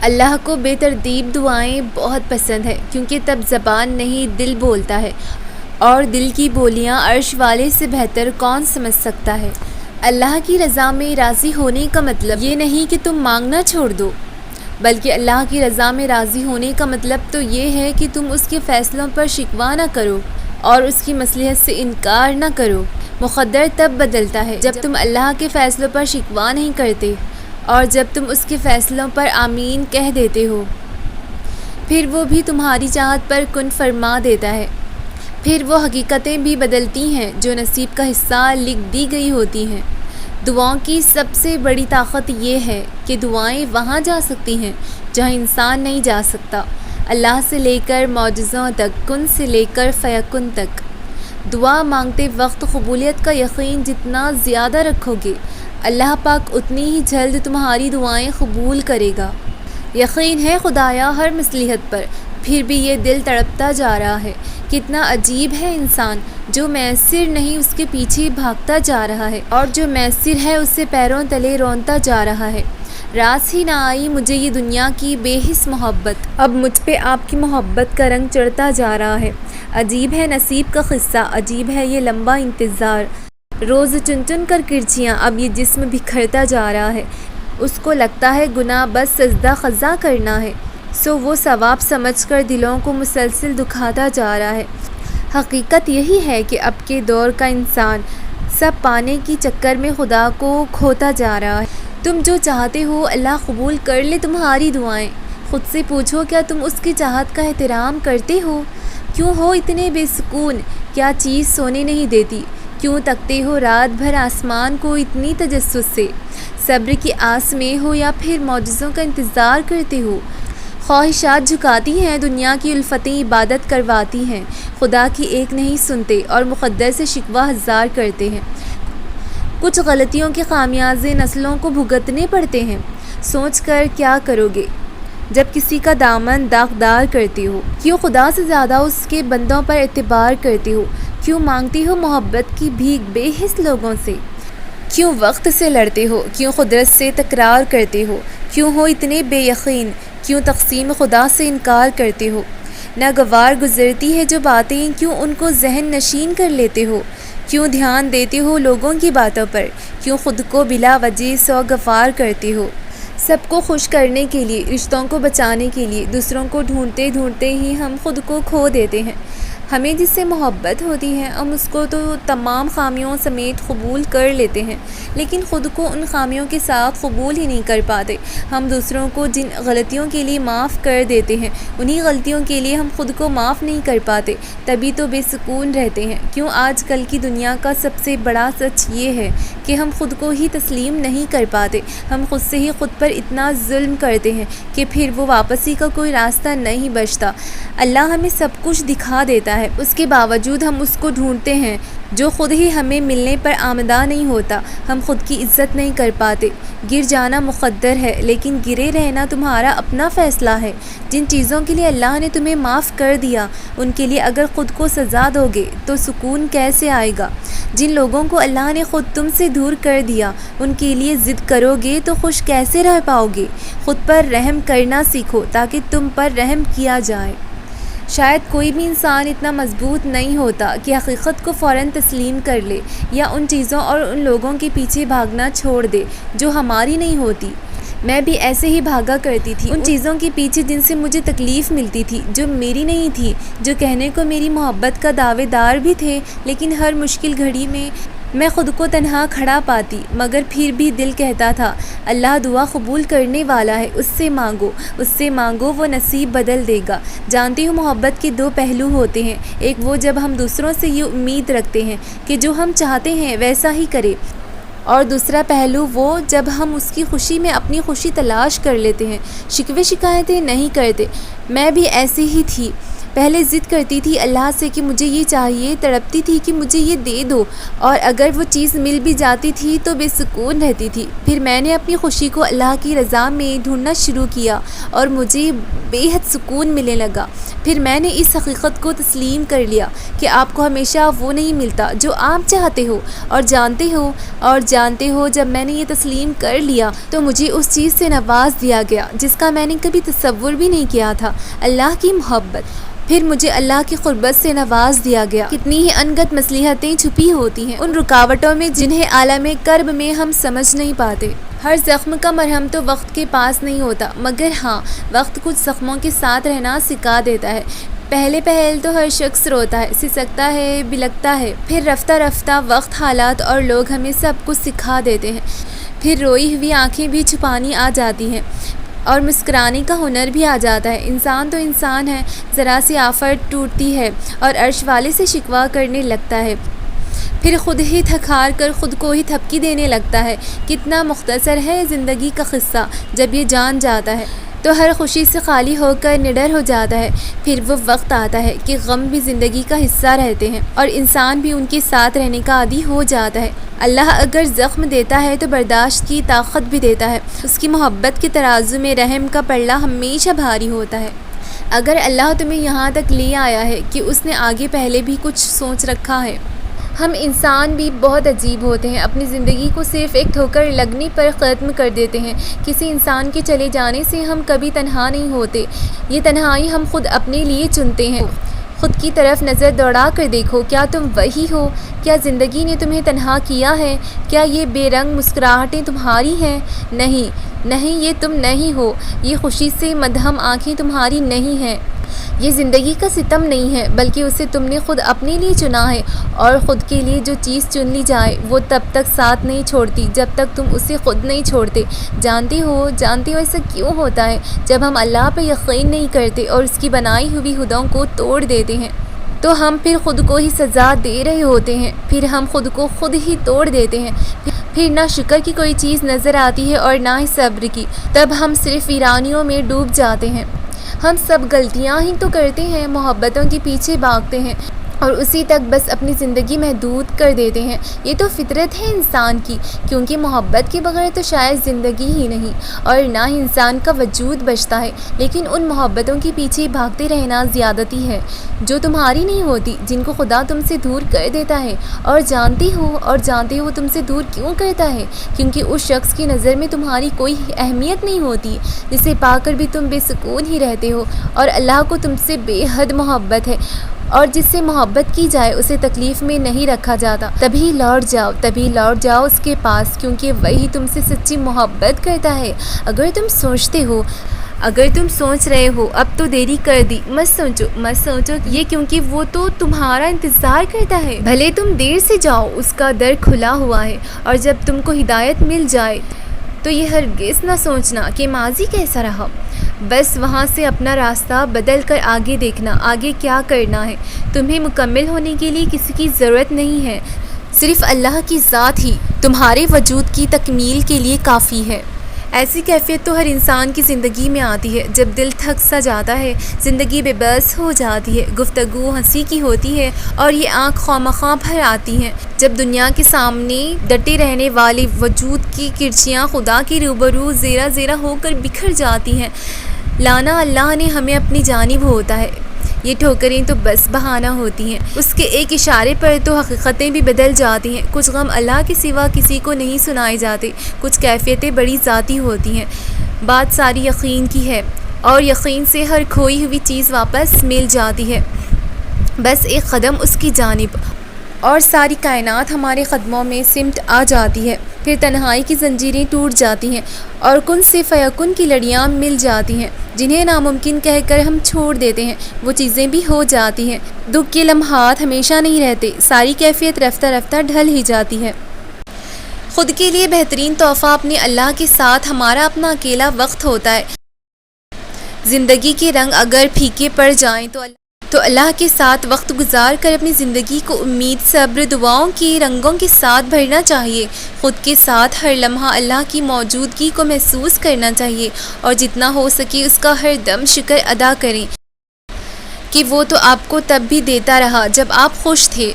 اللہ کو بے ترتیب دعائیں بہت پسند ہے، کیونکہ تب زبان نہیں دل بولتا ہے، اور دل کی بولیاں عرش والے سے بہتر کون سمجھ سکتا ہے۔ اللہ کی رضا میں راضی ہونے کا مطلب یہ نہیں کہ تم مانگنا چھوڑ دو، بلکہ اللہ کی رضا میں راضی ہونے کا مطلب تو یہ ہے کہ تم اس کے فیصلوں پر شکوہ نہ کرو اور اس کی مصلحت سے انکار نہ کرو۔ مقدر تب بدلتا ہے جب تم اللہ کے فیصلوں پر شکوہ نہیں کرتے اور جب تم اس کے فیصلوں پر آمین کہہ دیتے ہو، پھر وہ بھی تمہاری چاہت پر کن فرما دیتا ہے۔ پھر وہ حقیقتیں بھی بدلتی ہیں جو نصیب کا حصہ لکھ دی گئی ہوتی ہیں۔ دعاؤں کی سب سے بڑی طاقت یہ ہے کہ دعائیں وہاں جا سکتی ہیں جہاں انسان نہیں جا سکتا، اللہ سے لے کر معجزوں تک، کن سے لے کر فیکن تک۔ دعا مانگتے وقت قبولیت کا یقین جتنا زیادہ رکھو گے، اللہ پاک اتنی ہی جلد تمہاری دعائیں قبول کرے گا۔ یقین ہے خدایا ہر مصلحت پر، پھر بھی یہ دل تڑپتا جا رہا ہے۔ کتنا عجیب ہے انسان، جو میسر نہیں اس کے پیچھے بھاگتا جا رہا ہے، اور جو میسر ہے اس سے پیروں تلے رونتا جا رہا ہے۔ راس ہی نہ آئی مجھے یہ دنیا کی بے حس محبت، اب مجھ پہ آپ کی محبت کا رنگ چڑھتا جا رہا ہے۔ عجیب ہے نصیب کا قصہ، عجیب ہے یہ لمبا انتظار۔ روز چن چن کر کرچیاں، اب یہ جسم بکھرتا جا رہا ہے۔ اس کو لگتا ہے گناہ بس سجدہ خضا کرنا ہے، سو وہ ثواب سمجھ کر دلوں کو مسلسل دکھاتا جا رہا ہے۔ حقیقت یہی ہے کہ اب کے دور کا انسان سب پانے کی چکر میں خدا کو کھوتا جا رہا ہے۔ تم جو چاہتے ہو اللہ قبول کر لے تمہاری دعائیں۔ خود سے پوچھو، کیا تم اس کی چاہت کا احترام کرتے ہو؟ کیوں ہو اتنے بے سکون؟ کیا چیز سونے نہیں دیتی؟ کیوں تکتے ہو رات بھر آسمان کو اتنی تجسس سے؟ صبر کی آس میں ہو یا پھر معجزوں کا انتظار کرتے ہو؟ خواہشات جھکاتی ہیں، دنیا کی الفتیں عبادت کرواتی ہیں، خدا کی ایک نہیں سنتے اور مقدر سے شکوہ ہزار کرتے ہیں۔ کچھ غلطیوں کے خامیازے نسلوں کو بھگتنے پڑتے ہیں۔ سوچ کر کیا کرو گے جب کسی کا دامن داغدار کرتے ہو؟ کیوں خدا سے زیادہ اس کے بندوں پر اعتبار کرتے ہو؟ کیوں مانگتی ہو محبت کی بھیک بے حس لوگوں سے؟ کیوں وقت سے لڑتے ہو؟ کیوں قدرت سے تکرار کرتے ہو؟ کیوں ہو اتنے بے یقین؟ کیوں تقسیم خدا سے انکار کرتے ہو؟ ناگوار گزرتی ہے جو باتیں، کیوں ان کو ذہن نشین کر لیتے ہو؟ کیوں دھیان دیتے ہو لوگوں کی باتوں پر؟ کیوں خود کو بلا وجہ سوگوار کرتے ہو؟ سب کو خوش کرنے کے لیے، رشتوں کو بچانے کے لیے، دوسروں کو ڈھونڈتے ڈھونڈتے ہی ہم خود کو کھو دیتے ہیں۔ ہمیں جس سے محبت ہوتی ہے ہم اس کو تو تمام خامیوں سمیت قبول کر لیتے ہیں، لیکن خود کو ان خامیوں کے ساتھ قبول ہی نہیں کر پاتے۔ ہم دوسروں کو جن غلطیوں کے لیے معاف کر دیتے ہیں، انہی غلطیوں کے لیے ہم خود کو معاف نہیں کر پاتے، تبھی تو بے سکون رہتے ہیں۔ کیوں آج کل کی دنیا کا سب سے بڑا سچ یہ ہے کہ ہم خود کو ہی تسلیم نہیں کر پاتے۔ ہم خود سے ہی خود پر اتنا ظلم کرتے ہیں کہ پھر وہ واپسی کا کوئی راستہ نہیں بچتا۔ اللہ ہمیں سب کچھ دکھا دیتا ہے، اس کے باوجود ہم اس کو ڈھونڈتے ہیں جو خود ہی ہمیں ملنے پر آمدہ نہیں ہوتا۔ ہم خود کی عزت نہیں کر پاتے۔ گر جانا مقدر ہے، لیکن گرے رہنا تمہارا اپنا فیصلہ ہے۔ جن چیزوں کے لیے اللہ نے تمہیں معاف کر دیا، ان کے لیے اگر خود کو سزا دو گے تو سکون کیسے آئے گا؟ جن لوگوں کو اللہ نے خود تم سے دور کر دیا، ان کے لیے ضد کرو گے تو خوش کیسے رہ پاؤ گے؟ خود پر رحم کرنا سیکھو تاکہ تم پر رحم کیا جائے۔ شاید کوئی بھی انسان اتنا مضبوط نہیں ہوتا کہ حقیقت کو فوراً تسلیم کر لے یا ان چیزوں اور ان لوگوں کے پیچھے بھاگنا چھوڑ دے جو ہماری نہیں ہوتی۔ میں بھی ایسے ہی بھاگا کرتی تھی ان چیزوں کے پیچھے جن سے مجھے تکلیف ملتی تھی، جو میری نہیں تھی، جو کہنے کو میری محبت کا دعوے دار بھی تھے، لیکن ہر مشکل گھڑی میں میں خود کو تنہا کھڑا پاتی، مگر پھر بھی دل کہتا تھا اللہ دعا قبول کرنے والا ہے، اس سے مانگو، اس سے مانگو، وہ نصیب بدل دے گا۔ جانتی ہوں محبت کے دو پہلو ہوتے ہیں، ایک وہ جب ہم دوسروں سے یہ امید رکھتے ہیں کہ جو ہم چاہتے ہیں ویسا ہی کرے، اور دوسرا پہلو وہ جب ہم اس کی خوشی میں اپنی خوشی تلاش کر لیتے ہیں، شکوے شکایتیں نہیں کرتے۔ میں بھی ایسی ہی تھی، پہلے ضد کرتی تھی اللہ سے کہ مجھے یہ چاہیے، تڑپتی تھی کہ مجھے یہ دے دو، اور اگر وہ چیز مل بھی جاتی تھی تو بے سکون رہتی تھی۔ پھر میں نے اپنی خوشی کو اللہ کی رضا میں ڈھونڈنا شروع کیا اور مجھے بے حد سکون ملنے لگا۔ پھر میں نے اس حقیقت کو تسلیم کر لیا کہ آپ کو ہمیشہ وہ نہیں ملتا جو آپ چاہتے ہو اور جانتے ہو جب میں نے یہ تسلیم کر لیا تو مجھے اس چیز سے نواز دیا گیا جس کا میں نے کبھی تصور بھی نہیں کیا تھا، اللہ کی محبت۔ پھر مجھے اللہ کی قربت سے نواز دیا گیا۔ کتنی ہی انگت مصلحتیں چھپی ہوتی ہیں ان رکاوٹوں میں جنہیں عالم کرب میں ہم سمجھ نہیں پاتے۔ ہر زخم کا مرہم تو وقت کے پاس نہیں ہوتا، مگر ہاں وقت کچھ زخموں کے ساتھ رہنا سکھا دیتا ہے۔ پہل تو ہر شخص روتا ہے، سسکتا ہے، بلکتا ہے، پھر رفتہ رفتہ وقت، حالات اور لوگ ہمیں سب کچھ سکھا دیتے ہیں۔ پھر روئی ہوئی آنکھیں بھی چھپانی آ جاتی ہیں اور مسکرانے کا ہنر بھی آ جاتا ہے۔ انسان تو انسان ہے، ذرا سی آفت ٹوٹتی ہے اور عرش والے سے شکوہ کرنے لگتا ہے، پھر خود ہی تھک ہار کر خود کو ہی تھپکی دینے لگتا ہے۔ کتنا مختصر ہے زندگی کا قصہ، جب یہ جان جاتا ہے تو ہر خوشی سے خالی ہو کر نڈر ہو جاتا ہے۔ پھر وہ وقت آتا ہے کہ غم بھی زندگی کا حصہ رہتے ہیں اور انسان بھی ان کے ساتھ رہنے کا عادی ہو جاتا ہے۔ اللہ اگر زخم دیتا ہے تو برداشت کی طاقت بھی دیتا ہے۔ اس کی محبت کے ترازو میں رحم کا پلڑا ہمیشہ بھاری ہوتا ہے۔ اگر اللہ تمہیں یہاں تک لے آیا ہے کہ اس نے آگے پہلے بھی کچھ سوچ رکھا ہے۔ ہم انسان بھی بہت عجیب ہوتے ہیں، اپنی زندگی کو صرف ایک ٹھوکر لگنے پر ختم کر دیتے ہیں۔ کسی انسان کے چلے جانے سے ہم کبھی تنہا نہیں ہوتے، یہ تنہائی ہم خود اپنے لیے چنتے ہیں۔ خود کی طرف نظر دوڑا کر دیکھو، کیا تم وہی ہو؟ کیا زندگی نے تمہیں تنہا کیا ہے؟ کیا یہ بے رنگ مسکراہٹیں تمہاری ہیں؟ نہیں، یہ تم نہیں ہو۔ یہ خوشی سے مدہم آنکھیں تمہاری نہیں ہیں۔ یہ زندگی کا ستم نہیں ہے، بلکہ اسے تم نے خود اپنے لیے چنا ہے، اور خود کے لیے جو چیز چن لی جائے وہ تب تک ساتھ نہیں چھوڑتی جب تک تم اسے خود نہیں چھوڑتے۔ جانتے ہو ایسا کیوں ہوتا ہے؟ جب ہم اللہ پر یقین نہیں کرتے اور اس کی بنائی ہوئی حدوں کو توڑ دیتے ہیں تو ہم پھر خود کو ہی سزا دے رہے ہوتے ہیں، پھر ہم خود کو خود ہی توڑ دیتے ہیں۔ پھر نہ شکر کی کوئی چیز نظر آتی ہے اور نہ ہی صبر کی، تب ہم صرف ویرانیوں میں ڈوب جاتے ہیں۔ ہم سب غلطیاں ہی تو کرتے ہیں، محبتوں کے پیچھے بھاگتے ہیں اور اسی تک بس اپنی زندگی محدود کر دیتے ہیں۔ یہ تو فطرت ہے انسان کی، کیونکہ محبت کے بغیر تو شاید زندگی ہی نہیں اور نہ ہی انسان کا وجود بچتا ہے۔ لیکن ان محبتوں کے پیچھے بھاگتے رہنا زیادتی ہے جو تمہاری نہیں ہوتی، جن کو خدا تم سے دور کر دیتا ہے، اور جانتے ہو تم سے دور کیوں کرتا ہے؟ کیونکہ اس شخص کی نظر میں تمہاری کوئی اہمیت نہیں ہوتی، جسے پا کر بھی تم بے سکون ہی رہتے ہو، اور اللہ کو تم سے بے حد محبت ہے، اور جس سے محبت کی جائے اسے تکلیف میں نہیں رکھا جاتا۔ تبھی لوٹ جاؤ اس کے پاس، کیونکہ وہی تم سے سچی محبت کرتا ہے۔ اگر تم سوچ رہے ہو اب تو دیری کر دی، مت سوچو یہ، کیونکہ وہ تو تمہارا انتظار کرتا ہے۔ بھلے تم دیر سے جاؤ، اس کا در کھلا ہوا ہے، اور جب تم کو ہدایت مل جائے تو یہ ہرگز نہ سوچنا کہ ماضی کیسا رہا، بس وہاں سے اپنا راستہ بدل کر آگے دیکھنا، آگے کیا کرنا ہے۔ تمہیں مکمل ہونے کے لیے کسی کی ضرورت نہیں ہے، صرف اللہ کی ذات ہی تمہارے وجود کی تکمیل کے لیے کافی ہے۔ ایسی کیفیت تو ہر انسان کی زندگی میں آتی ہے جب دل تھک سا جاتا ہے، زندگی بے بس ہو جاتی ہے، گفتگو ہنسی کی ہوتی ہے اور یہ آنکھ خواہ بھر آتی ہیں، جب دنیا کے سامنے ڈٹے رہنے والے وجود کی کرچیاں خدا کے روبرو زیرہ زیرہ ہو کر بکھر جاتی ہیں۔ لانا اللہ نے ہمیں اپنی جانب ہوتا ہے، یہ ٹھوکریں تو بس بہانہ ہوتی ہیں، اس کے ایک اشارے پر تو حقیقتیں بھی بدل جاتی ہیں۔ کچھ غم اللہ کے سوا کسی کو نہیں سنائے جاتے، کچھ کیفیتیں بڑی ذاتی ہوتی ہیں۔ بات ساری یقین کی ہے، اور یقین سے ہر کھوئی ہوئی چیز واپس مل جاتی ہے، بس ایک قدم اس کی جانب، اور ساری کائنات ہمارے قدموں میں سمٹ آ جاتی ہے۔ پھر تنہائی کی زنجیریں ٹوٹ جاتی ہیں اور کن سے فیکن کی لڑیاں مل جاتی ہیں، جنہیں ناممکن کہہ کر ہم چھوڑ دیتے ہیں، وہ چیزیں بھی ہو جاتی ہیں۔ دکھ کے لمحات ہمیشہ نہیں رہتے، ساری کیفیت رفتہ رفتہ ڈھل ہی جاتی ہے۔ خود کے لیے بہترین تحفہ اپنے اللہ کے ساتھ ہمارا اپنا اکیلا وقت ہوتا ہے۔ زندگی کے رنگ اگر پھیکے پڑ جائیں تو اللہ کے ساتھ وقت گزار کر اپنی زندگی کو امید، صبر، دعاؤں کے رنگوں کے ساتھ بھرنا چاہیے۔ خود کے ساتھ ہر لمحہ اللہ کی موجودگی کو محسوس کرنا چاہیے، اور جتنا ہو سکے اس کا ہر دم شکر ادا کریں، کہ وہ تو آپ کو تب بھی دیتا رہا جب آپ خوش تھے،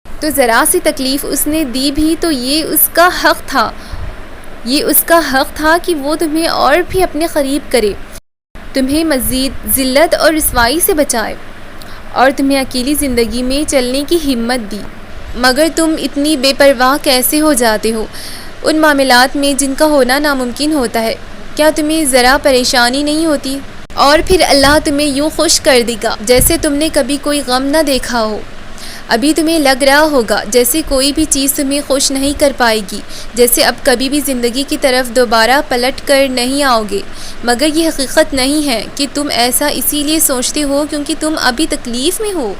تو ذرا سی تکلیف اس نے دی بھی تو یہ اس کا حق تھا، یہ اس کا حق تھا کہ وہ تمہیں اور بھی اپنے قریب کرے، تمہیں مزید ذلت اور رسوائی سے بچائے اور تمہیں اکیلی زندگی میں چلنے کی ہمت دی۔ مگر تم اتنی بے پرواہ کیسے ہو جاتے ہو ان معاملات میں جن کا ہونا ناممکن ہوتا ہے؟ کیا تمہیں ذرا پریشانی نہیں ہوتی؟ اور پھر اللہ تمہیں یوں خوش کر دے گا جیسے تم نے کبھی کوئی غم نہ دیکھا ہو۔ ابھی تمہیں لگ رہا ہوگا جیسے کوئی بھی چیز تمہیں خوش نہیں کر پائے گی، جیسے اب کبھی بھی زندگی کی طرف دوبارہ پلٹ کر نہیں آؤ گے، مگر یہ حقیقت نہیں ہے کہ تم ایسا اسی لیے سوچتے ہو کیونکہ تم ابھی تکلیف میں ہو۔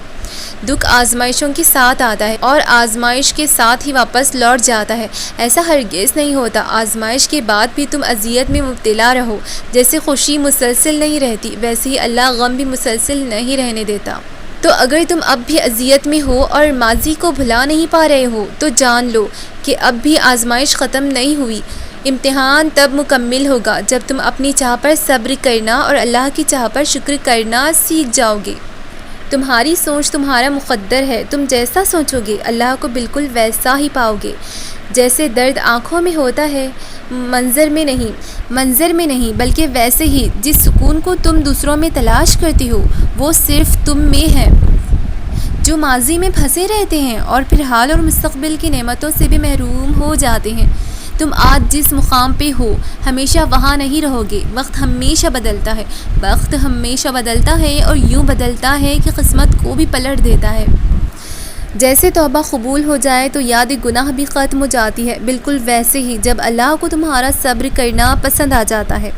دکھ آزمائشوں کے ساتھ آتا ہے اور آزمائش کے ساتھ ہی واپس لوٹ جاتا ہے، ایسا ہرگز نہیں ہوتا۔ آزمائش کے بعد بھی تم اذیت میں مبتلا رہو، جیسے خوشی مسلسل نہیں رہتی ویسے ہی اللہ غم بھی مسلسل نہیں رہنے دیتا۔ تو اگر تم اب بھی اذیت میں ہو اور ماضی کو بھلا نہیں پا رہے ہو تو جان لو کہ اب بھی آزمائش ختم نہیں ہوئی۔ امتحان تب مکمل ہوگا جب تم اپنی چاہ پر صبر کرنا اور اللہ کی چاہ پر شکر کرنا سیکھ جاؤ گے۔ تمہاری سوچ تمہارا مقدر ہے، تم جیسا سوچو گے اللہ کو بالکل ویسا ہی پاؤ گے۔ جیسے درد آنکھوں میں ہوتا ہے، منظر میں نہیں بلکہ ویسے ہی جس سکون کو تم دوسروں میں تلاش کرتی ہو وہ صرف تم میں ہے۔ جو ماضی میں پھنسے رہتے ہیں اور پھر حال اور مستقبل کی نعمتوں سے بھی محروم ہو جاتے ہیں، تم آج جس مقام پہ ہو ہمیشہ وہاں نہیں رہو گے۔ وقت ہمیشہ بدلتا ہے اور یوں بدلتا ہے کہ قسمت کو بھی پلٹ دیتا ہے۔ جیسے توبہ قبول ہو جائے تو یاد گناہ بھی ختم ہو جاتی ہے، بالکل ویسے ہی جب اللہ کو تمہارا صبر کرنا پسند آ جاتا ہے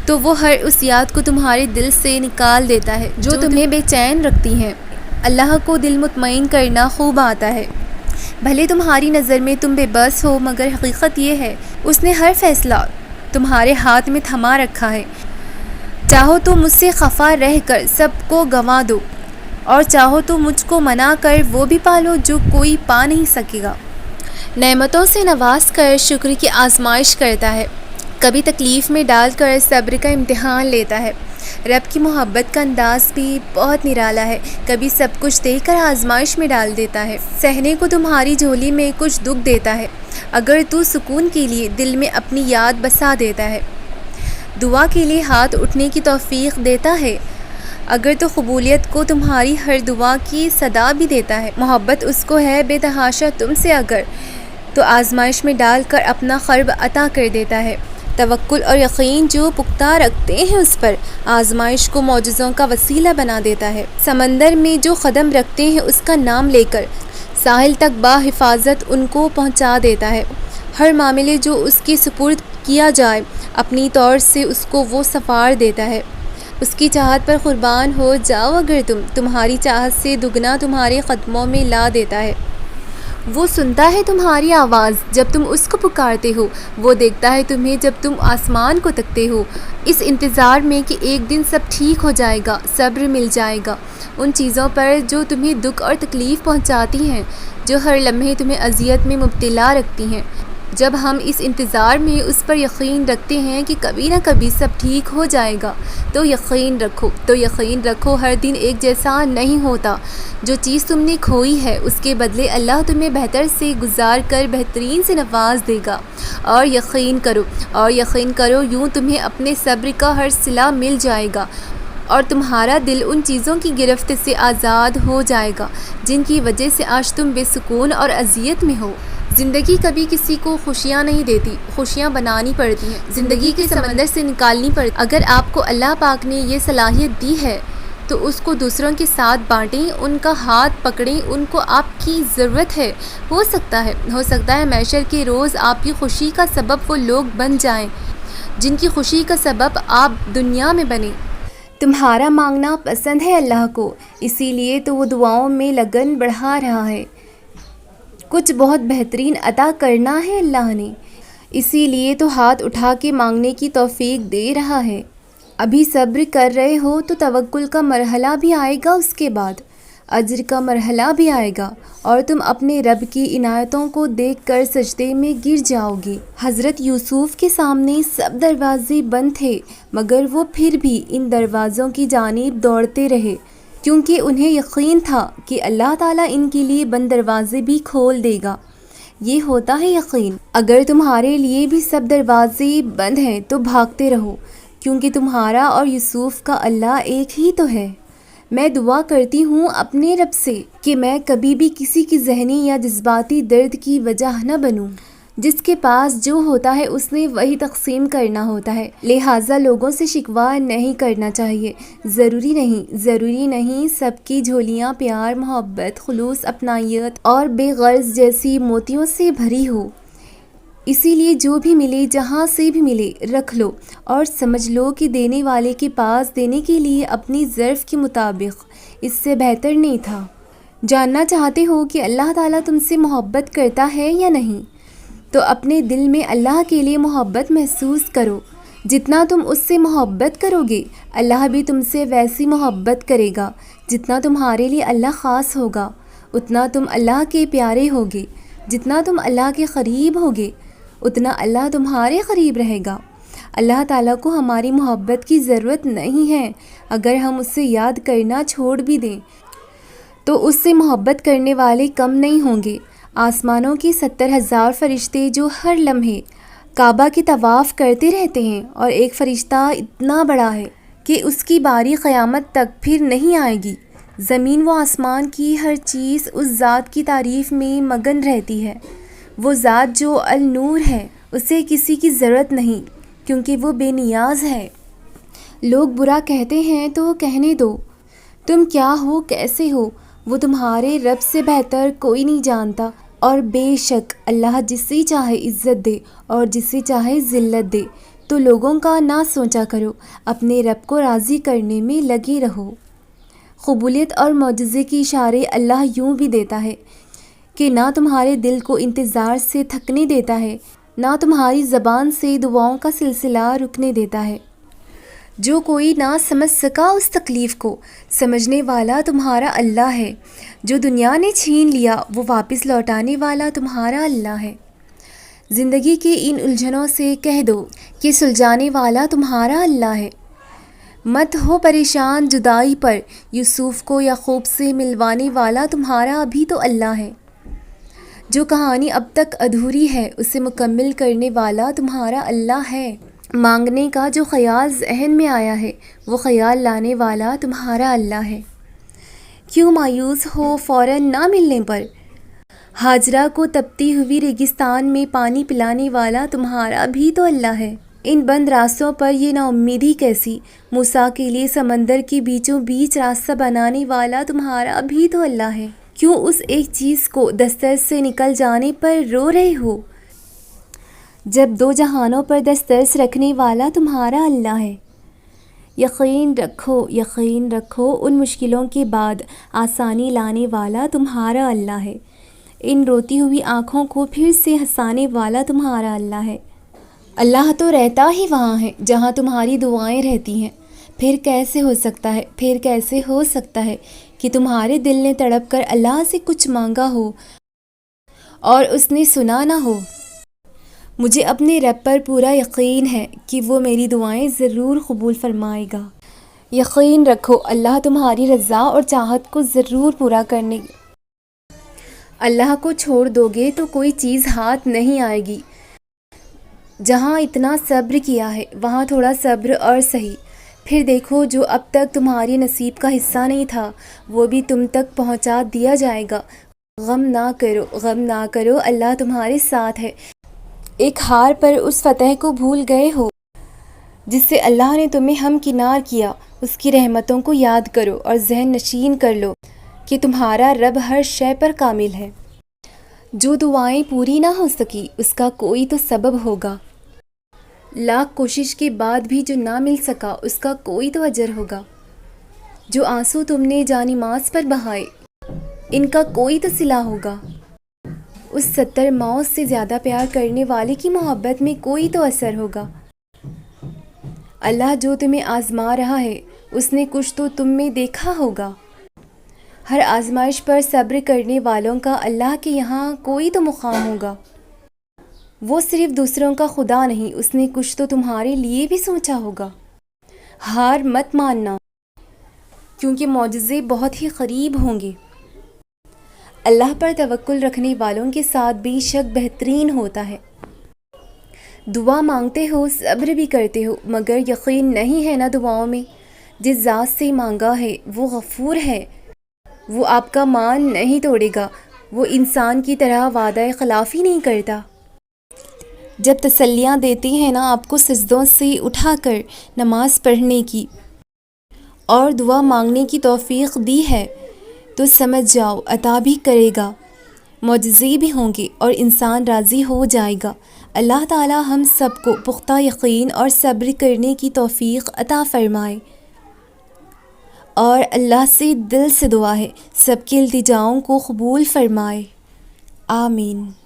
تو وہ ہر اس یاد کو تمہارے دل سے نکال دیتا ہے جو تمہیں بے چین رکھتی ہے۔ اللہ کو دل مطمئن کرنا خوب آتا ہے، بھلے تمہاری نظر میں تم بے بس ہو، مگر حقیقت یہ ہے اس نے ہر فیصلہ تمہارے ہاتھ میں تھما رکھا ہے۔ چاہو تو مجھ سے خفا رہ کر سب کو گنوا دو اور چاہو تو مجھ کو منا کر وہ بھی پالو جو کوئی پا نہیں سکے گا۔ نعمتوں سے نواز کر شکر کی آزمائش کرتا ہے، کبھی تکلیف میں ڈال کر صبر کا امتحان لیتا ہے۔ رب کی محبت کا انداز بھی بہت نرالا ہے، کبھی سب کچھ دے کر آزمائش میں ڈال دیتا ہے، سہنے کو تمہاری جھولی میں کچھ دکھ دیتا ہے، اگر تو سکون کے لیے دل میں اپنی یاد بسا دیتا ہے، دعا کے لیے ہاتھ اٹھنے کی توفیق دیتا ہے، اگر تو قبولیت کو تمہاری ہر دعا کی صدا بھی دیتا ہے۔ محبت اس کو ہے بے تحاشا تم سے اگر تو آزمائش میں ڈال کر اپنا قرب عطا کر دیتا ہے۔ توکل اور یقین جو پختہ رکھتے ہیں اس پر آزمائش کو معجزوں کا وسیلہ بنا دیتا ہے۔ سمندر میں جو قدم رکھتے ہیں اس کا نام لے کر ساحل تک بحفاظت ان کو پہنچا دیتا ہے۔ ہر معاملے جو اس کے سپرد کیا جائے اپنی طور سے اس کو وہ سنوار دیتا ہے۔ اس کی چاہت پر قربان ہو جاؤ اگر تمہاری چاہت سے دگنا تمہارے قدموں میں لا دیتا ہے۔ وہ سنتا ہے تمہاری آواز جب تم اس کو پکارتے ہو، وہ دیکھتا ہے تمہیں جب تم آسمان کو تکتے ہو۔ اس انتظار میں کہ ایک دن سب ٹھیک ہو جائے گا، صبر مل جائے گا ان چیزوں پر جو تمہیں دکھ اور تکلیف پہنچاتی ہیں، جو ہر لمحے تمہیں اذیت میں مبتلا رکھتی ہیں۔ جب ہم اس انتظار میں اس پر یقین رکھتے ہیں کہ کبھی نہ کبھی سب ٹھیک ہو جائے گا تو یقین رکھو ہر دن ایک جیسا نہیں ہوتا۔ جو چیز تم نے کھوئی ہے اس کے بدلے اللہ تمہیں بہتر سے گزار کر بہترین سے نواز دے گا، اور یقین کرو یوں تمہیں اپنے صبر کا ہر صلہ مل جائے گا اور تمہارا دل ان چیزوں کی گرفت سے آزاد ہو جائے گا جن کی وجہ سے آج تم بے سکون اور اذیت میں ہو۔ زندگی کبھی کسی کو خوشیاں نہیں دیتی، خوشیاں بنانی پڑتی ہیں، زندگی کے سمندر سے نکالنی پڑتی۔ اگر آپ کو اللہ پاک نے یہ صلاحیت دی ہے تو اس کو دوسروں کے ساتھ بانٹیں، ان کا ہاتھ پکڑیں، ان کو آپ کی ضرورت ہے۔ ہو سکتا ہے محشر کے روز آپ کی خوشی کا سبب وہ لوگ بن جائیں جن کی خوشی کا سبب آپ دنیا میں بنے۔ تمہارا مانگنا پسند ہے اللہ کو، اسی لیے تو وہ دعاؤں میں لگن بڑھا رہا ہے۔ کچھ بہت بہترین عطا کرنا ہے اللہ نے، اسی لیے تو ہاتھ اٹھا کے مانگنے کی توفیق دے رہا ہے۔ ابھی صبر کر رہے ہو تو توکل کا مرحلہ بھی آئے گا، اس کے بعد اجر کا مرحلہ بھی آئے گا اور تم اپنے رب کی عنایتوں کو دیکھ کر سجدے میں گر جاؤ گے۔ حضرت یوسف کے سامنے سب دروازے بند تھے مگر وہ پھر بھی ان دروازوں کی جانب دوڑتے رہے۔ کیونکہ انہیں یقین تھا کہ اللہ تعالیٰ ان کے لیے بند دروازے بھی کھول دے گا۔ یہ ہوتا ہے یقین۔ اگر تمہارے لیے بھی سب دروازے بند ہیں تو بھاگتے رہو، کیونکہ تمہارا اور یوسف کا اللہ ایک ہی تو ہے۔ میں دعا کرتی ہوں اپنے رب سے کہ میں کبھی بھی کسی کی ذہنی یا جذباتی درد کی وجہ نہ بنوں۔ جس کے پاس جو ہوتا ہے اس نے وہی تقسیم کرنا ہوتا ہے، لہٰذا لوگوں سے شکوہ نہیں کرنا چاہیے۔ ضروری نہیں سب کی جھولیاں پیار، محبت، خلوص، اپنائیت اور بے غرض جیسی موتیوں سے بھری ہو۔ اسی لیے جو بھی ملے، جہاں سے بھی ملے، رکھ لو اور سمجھ لو کہ دینے والے کے پاس دینے کے لیے اپنی ظرف کے مطابق اس سے بہتر نہیں تھا۔ جاننا چاہتے ہو کہ اللہ تعالیٰ تم سے محبت کرتا ہے یا نہیں، تو اپنے دل میں اللہ کے لیے محبت محسوس کرو۔ جتنا تم اس سے محبت کرو گے، اللہ بھی تم سے ویسی محبت کرے گا۔ جتنا تمہارے لیے اللہ خاص ہوگا، اتنا تم اللہ کے پیارے ہوگے۔ جتنا تم اللہ کے قریب ہوگے، اتنا اللہ تمہارے قریب رہے گا۔ اللہ تعالیٰ کو ہماری محبت کی ضرورت نہیں ہے۔ اگر ہم اس سے یاد کرنا چھوڑ بھی دیں تو اس سے محبت کرنے والے کم نہیں ہوں گے۔ آسمانوں کے 70,000 فرشتے جو ہر لمحے کعبہ کے طواف کرتے رہتے ہیں، اور ایک فرشتہ اتنا بڑا ہے کہ اس کی باری قیامت تک پھر نہیں آئے گی۔ زمین و آسمان کی ہر چیز اس ذات کی تعریف میں مگن رہتی ہے۔ وہ ذات جو النور ہے، اسے کسی کی ضرورت نہیں، کیونکہ وہ بے نیاز ہے۔ لوگ برا کہتے ہیں تو کہنے دو، تم کیا ہو، کیسے ہو، وہ تمہارے رب سے بہتر کوئی نہیں جانتا۔ اور بے شک اللہ جسے چاہے عزت دے اور جسے چاہے ذلت دے، تو لوگوں کا نہ سوچا کرو، اپنے رب کو راضی کرنے میں لگے رہو۔ قبولیت اور معجزے کی اشارے اللہ یوں بھی دیتا ہے کہ نہ تمہارے دل کو انتظار سے تھکنے دیتا ہے، نہ تمہاری زبان سے دعاؤں کا سلسلہ رکنے دیتا ہے۔ جو کوئی نہ سمجھ سکا اس تکلیف کو، سمجھنے والا تمہارا اللہ ہے۔ جو دنیا نے چھین لیا وہ واپس لوٹانے والا تمہارا اللہ ہے۔ زندگی کے ان الجھنوں سے کہہ دو کہ سلجھانے والا تمہارا اللہ ہے۔ مت ہو پریشان جدائی پر، یوسف کو یعقوب سے ملوانے والا تمہارا بھی تو اللہ ہے۔ جو کہانی اب تک ادھوری ہے اسے مکمل کرنے والا تمہارا اللہ ہے۔ مانگنے کا جو خیال ذہن میں آیا ہے وہ خیال لانے والا تمہارا اللہ ہے۔ کیوں مایوس ہو فوراً نہ ملنے پر؟ ہاجرہ کو تپتی ہوئی ریگستان میں پانی پلانے والا تمہارا بھی تو اللہ ہے۔ ان بند راستوں پر یہ نا امیدی کیسی؟ موسیٰ کے لیے سمندر کے بیچوں بیچ راستہ بنانے والا تمہارا بھی تو اللہ ہے۔ کیوں اس ایک چیز کو دسترس سے نکل جانے پر رو رہے ہو، جب دو جہانوں پر دسترس رکھنے والا تمہارا اللہ ہے؟ یقین رکھو ان مشکلوں کے بعد آسانی لانے والا تمہارا اللہ ہے۔ ان روتی ہوئی آنکھوں کو پھر سے ہنسانے والا تمہارا اللہ ہے۔ اللہ تو رہتا ہی وہاں ہے جہاں تمہاری دعائیں رہتی ہیں۔ پھر کیسے ہو سکتا ہے کہ تمہارے دل نے تڑپ کر اللہ سے کچھ مانگا ہو اور اس نے سنا نہ ہو؟ مجھے اپنے رب پر پورا یقین ہے کہ وہ میری دعائیں ضرور قبول فرمائے گا۔ یقین رکھو اللہ تمہاری رضا اور چاہت کو ضرور پورا کرنے گا۔ اللہ کو چھوڑ دو گے تو کوئی چیز ہاتھ نہیں آئے گی۔ جہاں اتنا صبر کیا ہے وہاں تھوڑا صبر اور سہی۔ پھر دیکھو جو اب تک تمہاری نصیب کا حصہ نہیں تھا وہ بھی تم تک پہنچا دیا جائے گا۔ غم نہ کرو اللہ تمہارے ساتھ ہے۔ ایک ہار پر اس فتح کو بھول گئے ہو جس سے اللہ نے تمہیں ہمکنار کیا۔ اس کی رحمتوں کو یاد کرو اور ذہن نشین کر لو کہ تمہارا رب ہر شے پر کامل ہے۔ جو دعائیں پوری نہ ہو سکی اس کا کوئی تو سبب ہوگا۔ لاکھ کوشش کے بعد بھی جو نہ مل سکا اس کا کوئی تو اجر ہوگا۔ جو آنسو تم نے جانماز پر بہائے ان کا کوئی تو صلہ ہوگا۔ اس 70 موت سے زیادہ پیار کرنے والے کی محبت میں کوئی تو اثر ہوگا۔ اللہ جو تمہیں آزما رہا ہے اس نے کچھ تو تم میں دیکھا ہوگا۔ ہر آزمائش پر صبر کرنے والوں کا اللہ کے یہاں کوئی تو مقام ہوگا۔ وہ صرف دوسروں کا خدا نہیں، اس نے کچھ تو تمہارے لیے بھی سوچا ہوگا۔ ہار مت ماننا، کیونکہ معجزے بہت ہی قریب ہوں گے۔ اللہ پر توکل رکھنے والوں کے ساتھ بے شک بہترین ہوتا ہے۔ دعا مانگتے ہو، صبر بھی کرتے ہو، مگر یقین نہیں ہے نا دعاؤں میں؟ جس ذات سے مانگا ہے وہ غفور ہے، وہ آپ کا مان نہیں توڑے گا، وہ انسان کی طرح وعدہ خلافی نہیں کرتا۔ جب تسلیاں دیتے ہیں نا آپ کو سجدوں سے اٹھا کر نماز پڑھنے کی اور دعا مانگنے کی توفیق دی ہے، تو سمجھ جاؤ عطا بھی کرے گا، معجزے بھی ہوں گے اور انسان راضی ہو جائے گا۔ اللہ تعالی ہم سب کو پختہ یقین اور صبر کرنے کی توفیق عطا فرمائے۔ اور اللہ سے دل سے دعا ہے سب کے التجاؤں کو قبول فرمائے، آمین۔